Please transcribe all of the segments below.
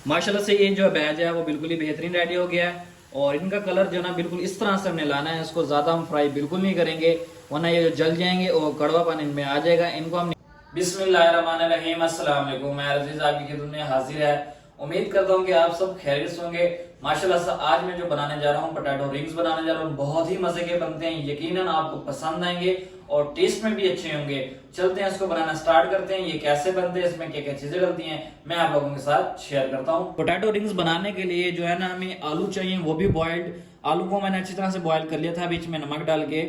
माशाल्लाह से ये जो बैच है वो बिल्कुल ही बेहतरीन रेडी हो गया है। और इनका कलर जो है ना बिल्कुल इस तरह से हमने लाना है, इसको ज़्यादा हम फ्राई बिल्कुल नहीं करेंगे वरना ये जो जल जाएंगे और कड़वापन इनमें आ जाएगा। इनको हम बिस्मिल्लाहिर्रहमानिर्रहीम, अस्सलाम वालेकुम। मैं अजीज आपकी खिदमत में हाजिर है। उम्मीद करता हूँ कि आप सब खैरियत से होंगे। माशाल्लाह से आज मैं जो बनाने जा रहा हूँ पोटैटो रिंग्स बनाने जा रहा हूँ। बहुत ही मजे के बनते हैं, यकीनन आपको पसंद आएंगे और टेस्ट में भी अच्छे होंगे। चलते हैं इसको बनाना स्टार्ट करते हैं। ये कैसे बनते हैं, इसमें क्या क्या चीजें डलती हैं, मैं आप लोगों के साथ शेयर करता हूँ। पोटैटो रिंग्स बनाने के लिए जो है ना हमें आलू चाहिए, वो भी बॉइल्ड। आलू को मैंने अच्छी तरह से बॉयल कर लिया था बीच में नमक डाल के।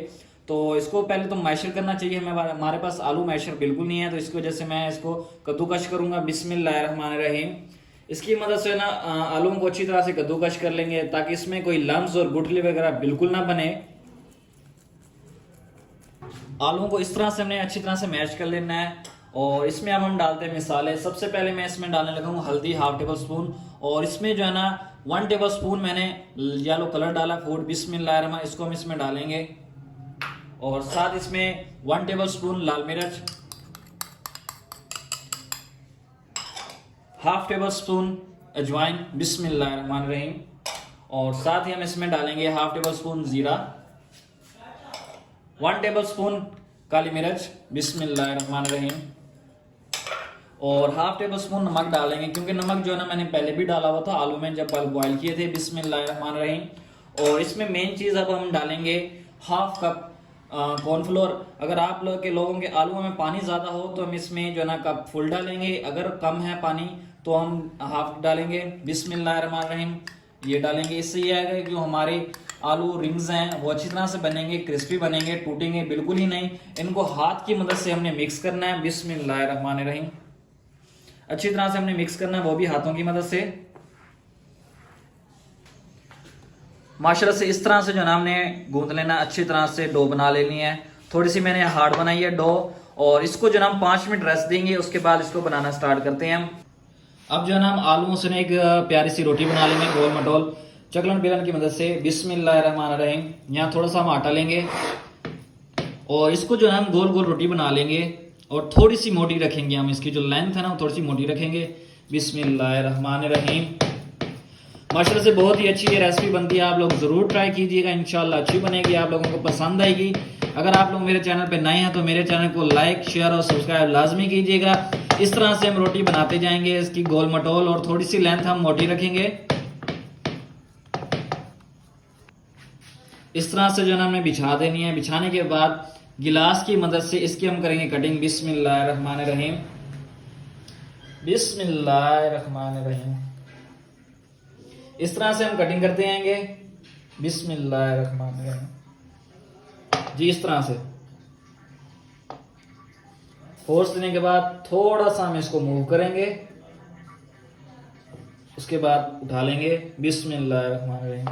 तो इसको पहले तो मैशर करना चाहिए हमें। हमारे पास आलू मैशर बिल्कुल नहीं है, तो इसकी वजह से मैं इसको कद्दूकश करूंगा। बिस्मिल्लाहिर्रहमानिर्रहीम। इसकी मदद से ना आलू को अच्छी तरह से कद्दूकश कर लेंगे ताकि इसमें कोई लम्स और गुठली वगैरह बिल्कुल ना बने। आलू को इस तरह से हमने अच्छी तरह से मैश कर लेना है। और इसमें अब हम डालते हैं मसाले। सबसे पहले मैं इसमें डालने लगा हूँ हल्दी, हाफ टेबल स्पून। और इसमें जो है ना 1 टेबल स्पून मैंने येलो कलर डाला फूड। बिस्मिल्लाहिर्रहमानिर्रहीम, इसको हम इसमें डालेंगे। और साथ इसमें 1 टेबल स्पून लाल मिर्च, हाफ टेबल स्पून अजवाइन। बिस्मिल्लाहिर्रहमानिर्रहीम। और साथ ही हम इसमें डालेंगे हाफ टेबल स्पून जीरा, 1 टेबल स्पून काली मिर्च। बिस्मिल्लाहिर्रहमानिर्रहीम। और हाफ टेबल स्पून नमक डालेंगे, क्योंकि नमक जो है ना मैंने पहले भी डाला हुआ था आलू में जब बॉयल किए थे। बिस्मिल्लाहिर्रहमानिर्रहीम। और इसमें मेन चीज अब हम डालेंगे हाफ कप कॉर्नफ्लोर। अगर आप लोग के लोगों के आलू में पानी ज्यादा हो तो हम इसमें जो है ना कप फुल डालेंगे, अगर कम है पानी तो हम हाफ डालेंगे। बिस्मिल्लाहिर्रहमानिर्रहीम। ये डालेंगे, इससे ये आएगा कि जो हमारे आलू रिंग्स हैं वो अच्छी तरह से बनेंगे, क्रिस्पी बनेंगे, टूटेंगे बिल्कुल ही नहीं। इनको हाथ की मदद से हमने मिक्स करना है। बिस्मिल्लाहिर्रहमानिर्रहीम। अच्छी तरह से हमने मिक्स करना है, वो भी हाथों की मदद से। माशाल्लाह से इस तरह से जो ना हमने गूंद लेना, अच्छी तरह से डो बना लेनी है। थोड़ी सी मैंने हार्ड बनाई है डो। और इसको जो ना हम 5 मिनट रेस्ट देंगे, उसके बाद इसको बनाना स्टार्ट करते हैं हम। अब जो है ना हम आलूओं से एक प्यारी सी रोटी बना लेंगे गोल मटोल चकलन बेलन की मदद से। बिस्मिल्लाहिर्रहमानिर्रहीम। यहाँ थोड़ा सा हम आटा लेंगे और इसको जो है हम गोल गोल रोटी बना लेंगे। और थोड़ी सी मोटी रखेंगे हम, इसकी जो लेंथ है ना थोड़ी सी मोटी रखेंगे। बिस्मिल्लाहिर्रहमानिर्रहीम। माशाल्लाह से बहुत ही अच्छी ये रेसिपी बनती है, आप लोग जरूर ट्राई कीजिएगा, इंशाल्लाह अच्छी बनेगी, आप लोगों को पसंद आएगी। अगर आप लोग मेरे चैनल पे नए हैं तो मेरे चैनल को लाइक, शेयर और सब्सक्राइब लाजमी कीजिएगा। इस तरह से हम रोटी बनाते जाएंगे, इसकी गोल मटोल, और थोड़ी सी लेंथ हम मोटी रखेंगे। इस तरह से जो है ना हमें बिछा देनी है। बिछाने के बाद गिलास की मदद से इसकी हम करेंगे कटिंग। बिस्मिल्लाहिर्रहमानिर्रहीम। बिस्मिल्लाहिर्रहमानिर्रहीम। इस तरह से हम कटिंग करते जाएंगे। बिस्मिल्लाहिर्रहमानिर्रहीम जी। इस तरह से फोर्स देने के बाद थोड़ा सा हम इसको मूव करेंगे, उसके बाद उठा लेंगे। बिस्मिल्लाहिर्रहमानिर्रहीम।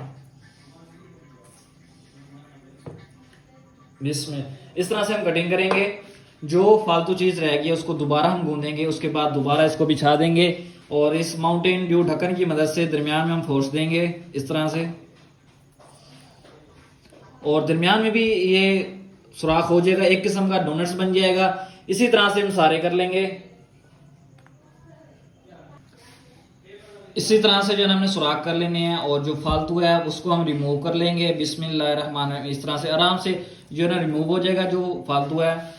इस तरह से हम कटिंग करेंगे। जो फालतू चीज रहेगी उसको दोबारा हम गूंदेंगे, उसके बाद दोबारा इसको बिछा देंगे। और इस माउंटेन ड्यू ढक्कन की मदद से दरमियान में हम फोर्स देंगे इस तरह से। और दरमियान में भी ये सुराख हो जाएगा, एक किस्म का डोनट्स बन जाएगा। इसी तरह से हम सारे कर लेंगे। इसी तरह से जो है हमने सुराख कर लेने हैं और जो फालतू है उसको हम रिमूव कर लेंगे। बिस्मिल्लाहिर्रहमानिर्रहीम। इस तरह से आराम से जो है ना रिमूव हो जाएगा जो फालतू है।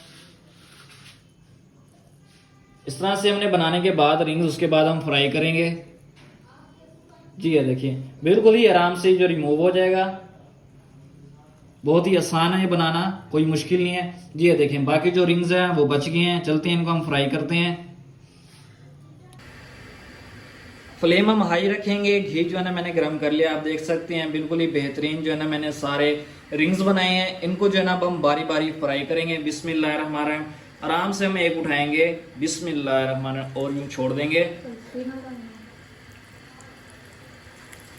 इस तरह से हमने बनाने के बाद रिंग्स, उसके बाद हम फ्राई करेंगे। जी ये देखिए बिल्कुल ही आराम से जो रिमूव हो जाएगा। बहुत ही आसान है ये बनाना, कोई मुश्किल नहीं है। जी ये देखें बाकी जो रिंग्स हैं वो बच गए हैं। चलते हैं इनको हम फ्राई करते हैं। फ्लेम हम हाई रखेंगे। घी जो है ना मैंने गर्म कर लिया, आप देख सकते हैं बिल्कुल ही बेहतरीन जो है ना मैंने सारे रिंग्स बनाए हैं। इनको जो है ना अब हम बारी बारी फ्राई करेंगे। बिस्मिल्लाहिर्रहमानिर्रहीम। आराम से हम एक उठाएंगे। बिस्मिल्लाहिर्रहमानिर्रहीम। और यूं छोड़ देंगे।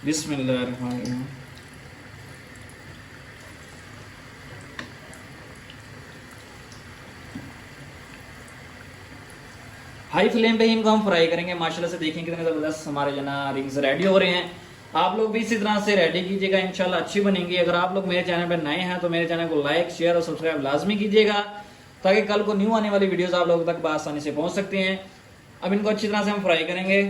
बिस्मिल्लाहिर्रहमानिर्रहीम। हाई फ्लेम पे ही इनको हम फ्राई करेंगे। माशाल्लाह से देखें कितने जबरदस्त हमारे जो ना रिंग्स रेडी हो रहे हैं। आप लोग भी इसी तरह से रेडी कीजिएगा, इंशाल्लाह अच्छी बनेंगी। अगर आप लोग मेरे चैनल पर नए हैं तो मेरे चैनल को लाइक, शेयर और सब्सक्राइब लाजमी कीजिएगा, ताकि कल को न्यू आने वाली वीडियोस आप लोगों तक आसानी से पहुंच सकते हैं। अब इनको अच्छी तरह से हम फ्राई करेंगे।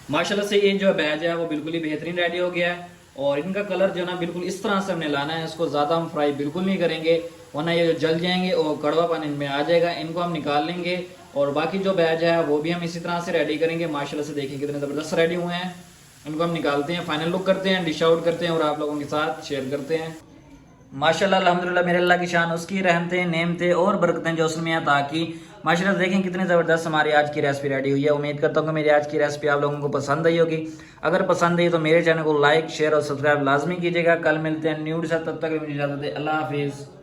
माशाल्लाह से ये जो बैच है वो बिल्कुल ही बेहतरीन रेडी हो गया है। और इनका कलर जो है ना बिल्कुल इस तरह से हमने लाना है, इसको ज़्यादा हम फ्राई बिल्कुल नहीं करेंगे वरना ये जो जल जाएंगे और कड़वा पानी इनमें आ जाएगा। इनको हम निकाल लेंगे और बाकी जो बैच है वो भी हम इसी तरह से रेडी करेंगे। माशाल्लाह से देखिए कितने ज़बरदस्त रेडी हुए हैं। इनको हम निकालते हैं, फाइनल लुक करते हैं, डिश आउट करते हैं और आप लोगों के साथ शेयर करते हैं। माशाल्लाह अल्हम्दुलिल्लाह, मेरे अल्लाह की शान, उसकी रहमतें, नेमतें और बरकतें जो उसमें अता की। माशाल्लाह देखें कितनी ज़बरदस्त हमारी आज की रेसिपी रेडी हुई है। उम्मीद करता हूँ कि मेरी आज की रेसिपी आप लोगों को पसंद आई होगी। अगर पसंद आई तो मेरे चैनल को लाइक, शेयर और सब्सक्राइब लाजमी कीजिएगा। कल मिलते हैं न्यू के साथ, तब तक मुझे इजाज़त है। अल्लाह हाफिज़।